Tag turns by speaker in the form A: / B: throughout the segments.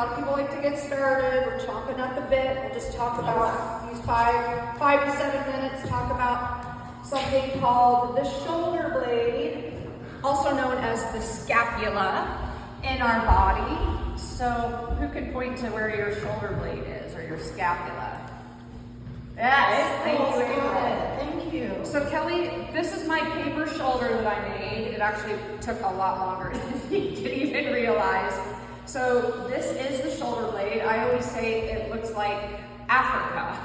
A: lot of people like to get started. We're chomping at the bit. We'll just talk about these five to 7 minutes, talk about something called the shoulder blade, also known as the scapula in our body. So who can point to where your shoulder blade is or your scapula? Yes, thank you, Ava.
B: Thank you.
A: So Kelly, this is my paper shoulder that I made. It actually took a lot longer than you can even realize. So this is the shoulder blade. I always say it looks like Africa.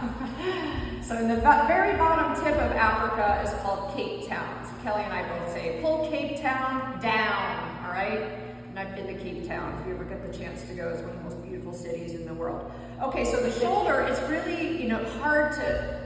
A: So in the very bottom tip of Africa is called Cape Town. So Kelly and I both say, pull Cape Town down, all right? And I've been to Cape Town. If you ever get the chance to go, it's one of the most beautiful cities in the world. Okay, so the shoulder, it's really, hard to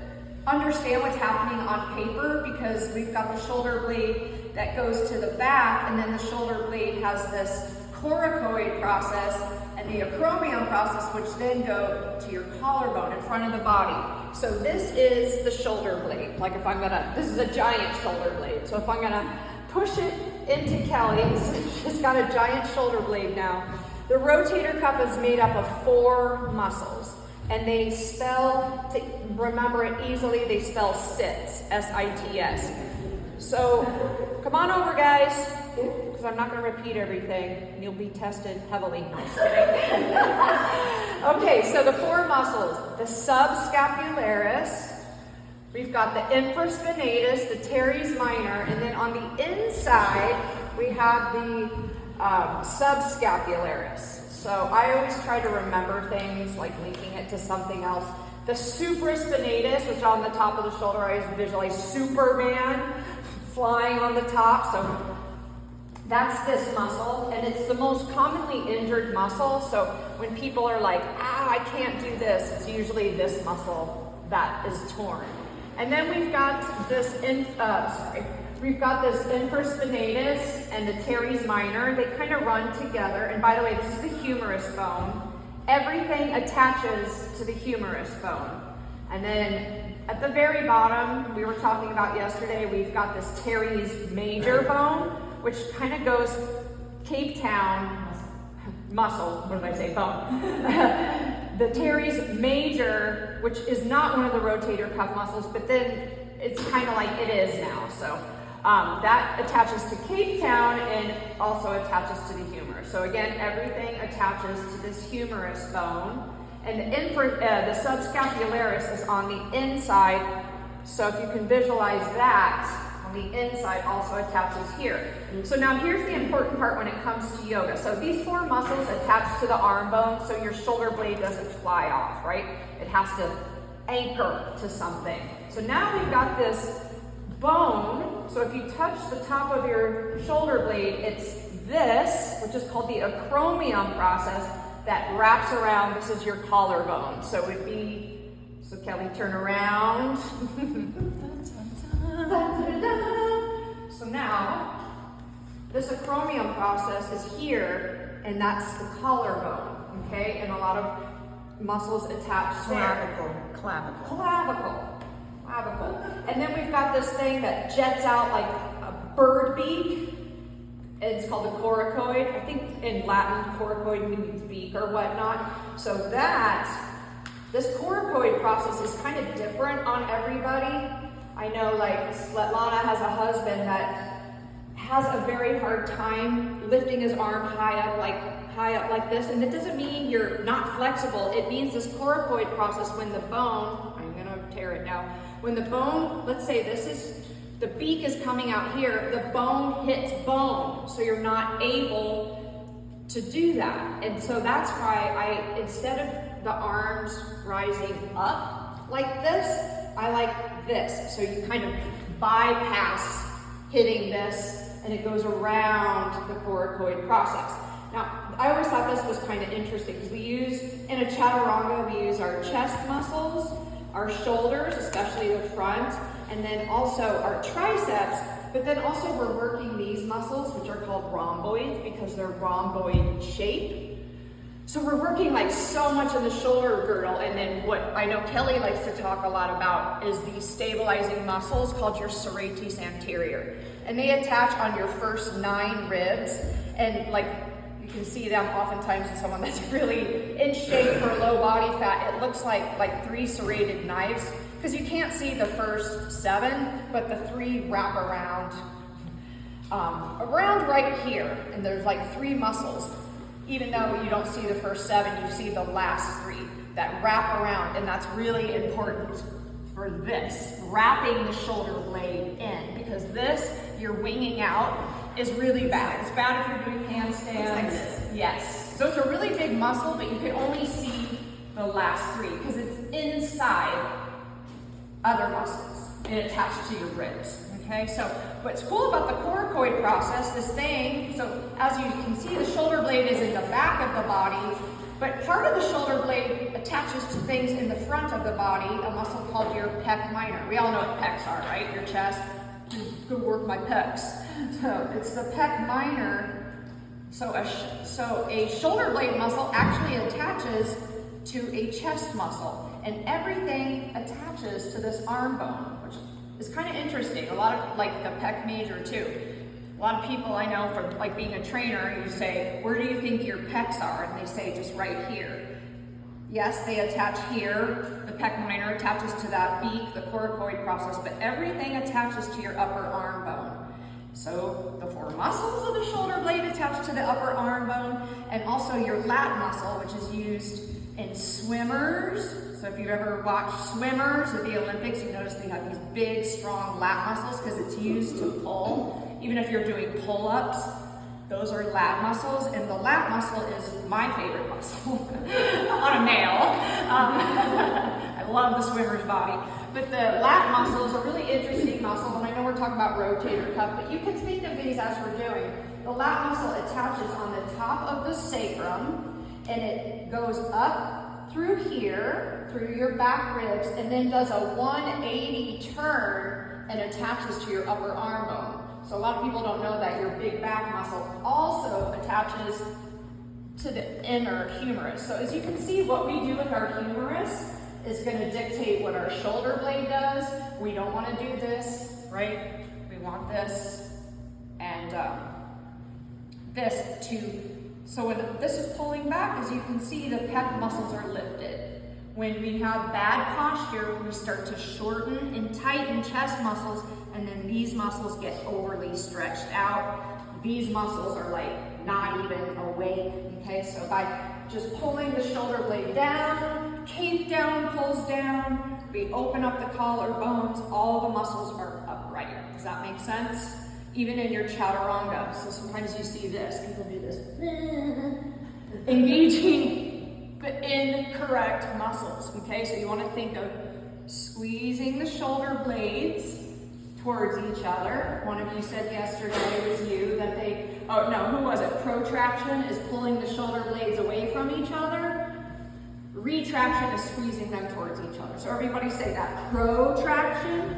A: understand what's happening on paper because we've got the shoulder blade that goes to the back, and then the shoulder blade has this coracoid process and the acromion process, which then go to your collarbone in front of the body. So this is the shoulder blade. Like if I'm gonna, this is a giant shoulder blade. So if I'm gonna push it into Kelly, she's got a giant shoulder blade now. The rotator cuff is made up of 4 muscles, and they spell, to remember it easily, they spell SITS, S-I-T-S. So come on over, guys, because I'm not going to repeat everything, and you'll be tested heavily. No, just kidding. Okay, so the 4 muscles, the subscapularis, we've got the infraspinatus, the teres minor, and then on the inside, we have the subscapularis. So I always try to remember things like linking it to something else. The supraspinatus, which on the top of the shoulder, I always visualize Superman flying on the top. So that's this muscle, and it's the most commonly injured muscle. So when people are like, I can't do this, it's usually this muscle that is torn. And then we've got this, we've got this infraspinatus and the teres minor. They kind of run together. And by the way, this is the humerus bone. Everything attaches to the humerus bone. And then at the very bottom, we were talking about yesterday, we've got this teres major bone, which kind of goes Cape Town muscle. What did I say? Bone. The teres major, which is not one of the rotator cuff muscles, but then it's kind of like it is now. So that attaches to Cape Town and also attaches to the humerus. So again, everything attaches to this humerus bone. And the subscapularis is on the inside. So if you can visualize that, on the inside also attaches here. So now here's the important part when it comes to yoga. So these 4 muscles attach to the arm bone, so your shoulder blade doesn't fly off, right? It has to anchor to something. So now we've got this bone. So if you touch the top of your shoulder blade, it's this, which is called the acromion process, that wraps around. This is your collarbone. So it would be, so Kelly, turn around. So now, this acromion process is here, and that's the collarbone, okay? And a lot of muscles attached there. Clavicle. And then we've got this thing that jets out like a bird beak. It's called a coracoid. I think in Latin, coracoid means beak or whatnot. So this coracoid process is kind of different on everybody. I know like Svetlana has a husband that has a very hard time lifting his arm high up like this, and it doesn't mean you're not flexible. It means this coracoid process when the bone, I'm gonna tear it now, when the bone, let's say this is, the beak is coming out here, the bone hits bone, so you're not able to do that. And so that's why instead of the arms rising up like this, I like this. So you kind of bypass hitting this, and it goes around the coracoid process. Now, I always thought this was kind of interesting because we use, in a chaturanga, we use our chest muscles, our shoulders, especially the front, and then also our triceps, but then also we're working these muscles, which are called rhomboids because they're rhomboid shape. So we're working like so much in the shoulder girdle, and then what I know Kelly likes to talk a lot about is these stabilizing muscles called your serratus anterior. And they attach on your first 9 ribs, and like you can see them oftentimes in someone that's really in shape for low body fat. It looks like 3 serrated knives, because you can't see the first 7, but the 3 wrap around right here, and there's like 3 muscles. Even though you don't see the first 7, you see the last 3 that wrap around, and that's really important for this, wrapping the shoulder blade in, because this, you're winging out, is really bad. It's bad if you're doing handstands. Like this. Yes. So it's a really big muscle, but you can only see the last 3 because it's inside other muscles and attached to your ribs. Okay, so what's cool about the coracoid process, this thing, so as you can see, the shoulder blade is in the back of the body, but part of the shoulder blade attaches to things in the front of the body, a muscle called your pec minor. We all know what pecs are, right? Your chest. Go work my pecs. So it's the pec minor. So a shoulder blade muscle actually attaches to a chest muscle, and everything attaches to this arm bone, which is kind of interesting. A lot of, like the pec major too. A lot of people I know from like being a trainer, you say, where do you think your pecs are? And they say just right here. Yes, they attach here. The pec minor attaches to that beak, the coracoid process, but everything attaches to your upper arm bone. So the 4 muscles of the shoulder blade attach to the upper arm bone, and also your lat muscle, which is used in swimmers. So if you've ever watched swimmers at the Olympics, you notice they have these big, strong lat muscles because it's used to pull. Even if you're doing pull-ups, those are lat muscles, and the lat muscle is my favorite muscle on a male. I love the swimmer's body. But the lat muscle is a really interesting muscle, and I know we're talking about rotator cuff, but you can think of these as we're doing. The lat muscle attaches on the top of the sacrum, and it goes up through here, through your back ribs, and then does a 180 turn and attaches to your upper arm bone. So a lot of people don't know that your big back muscle also attaches to the inner humerus. So as you can see, what we do with our humerus is going to dictate what our shoulder blade does. We don't want to do this, right? We want this and this to, so when this is pulling back, as you can see, the pec muscles are lifted. When we have bad posture, we start to shorten and tighten chest muscles, and then these muscles get overly stretched out. These muscles are like not even awake, okay? So by just pulling the shoulder blade down, cape down, pulls down, we open up the collarbones, all the muscles are upright. Does that make sense? Even in your chaturanga. So sometimes you see this, people do this, engaging the incorrect muscles, okay? So you want to think of squeezing the shoulder blades towards each other. One of you said yesterday, was you, that they, oh no, who was it? Protraction is pulling the shoulder blades away from each other. Retraction is squeezing them towards each other. So everybody say that. Protraction,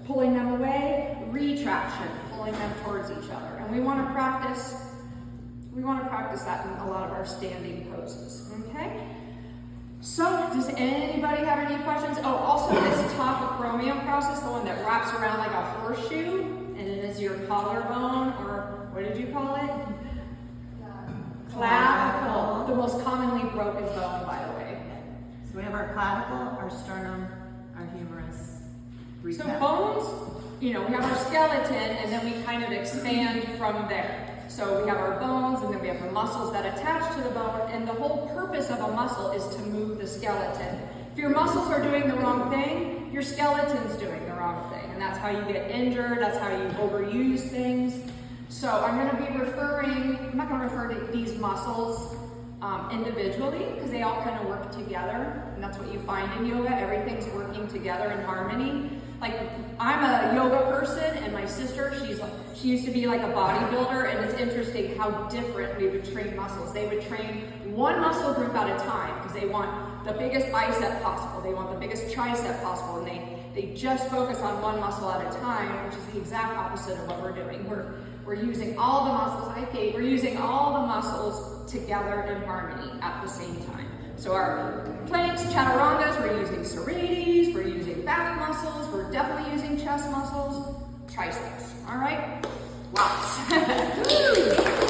A: pulling them away. Retraction, pulling them towards each other. And we want to practice that in a lot of our standing poses, okay? So, does anybody have any questions? Oh, also this top acromion process, the one that wraps around like a horseshoe, and it is your collarbone, or what did you call it? Clavicle. The most commonly broken bone, by the way.
B: So we have our clavicle, our sternum, our humerus.
A: So bones, you know, we have our skeleton, and then we kind of expand from there. So we have our bones, and then we have the muscles that attach to the bone, and the whole purpose of a muscle is to move the skeleton. If your muscles are doing the wrong thing, your skeleton's doing the wrong thing, and that's how you get injured, that's how you overuse things. So I'm not going to refer to these muscles individually, because they all kind of work together, and that's what you find in yoga. Everything's working together in harmony. Like, I'm a yoga person, and my sister, she used to be like a bodybuilder, and it's interesting how different we would train muscles. They would train one muscle group at a time, because they want the biggest bicep possible, they want the biggest tricep possible, and they just focus on one muscle at a time, which is the exact opposite of what we're doing. We're using all the muscles, we're using all the muscles together in harmony at the same time. So our planks, chaturangas, we're using serrates, we're using back muscles, we're definitely using chest muscles, triceps, all right? Lots.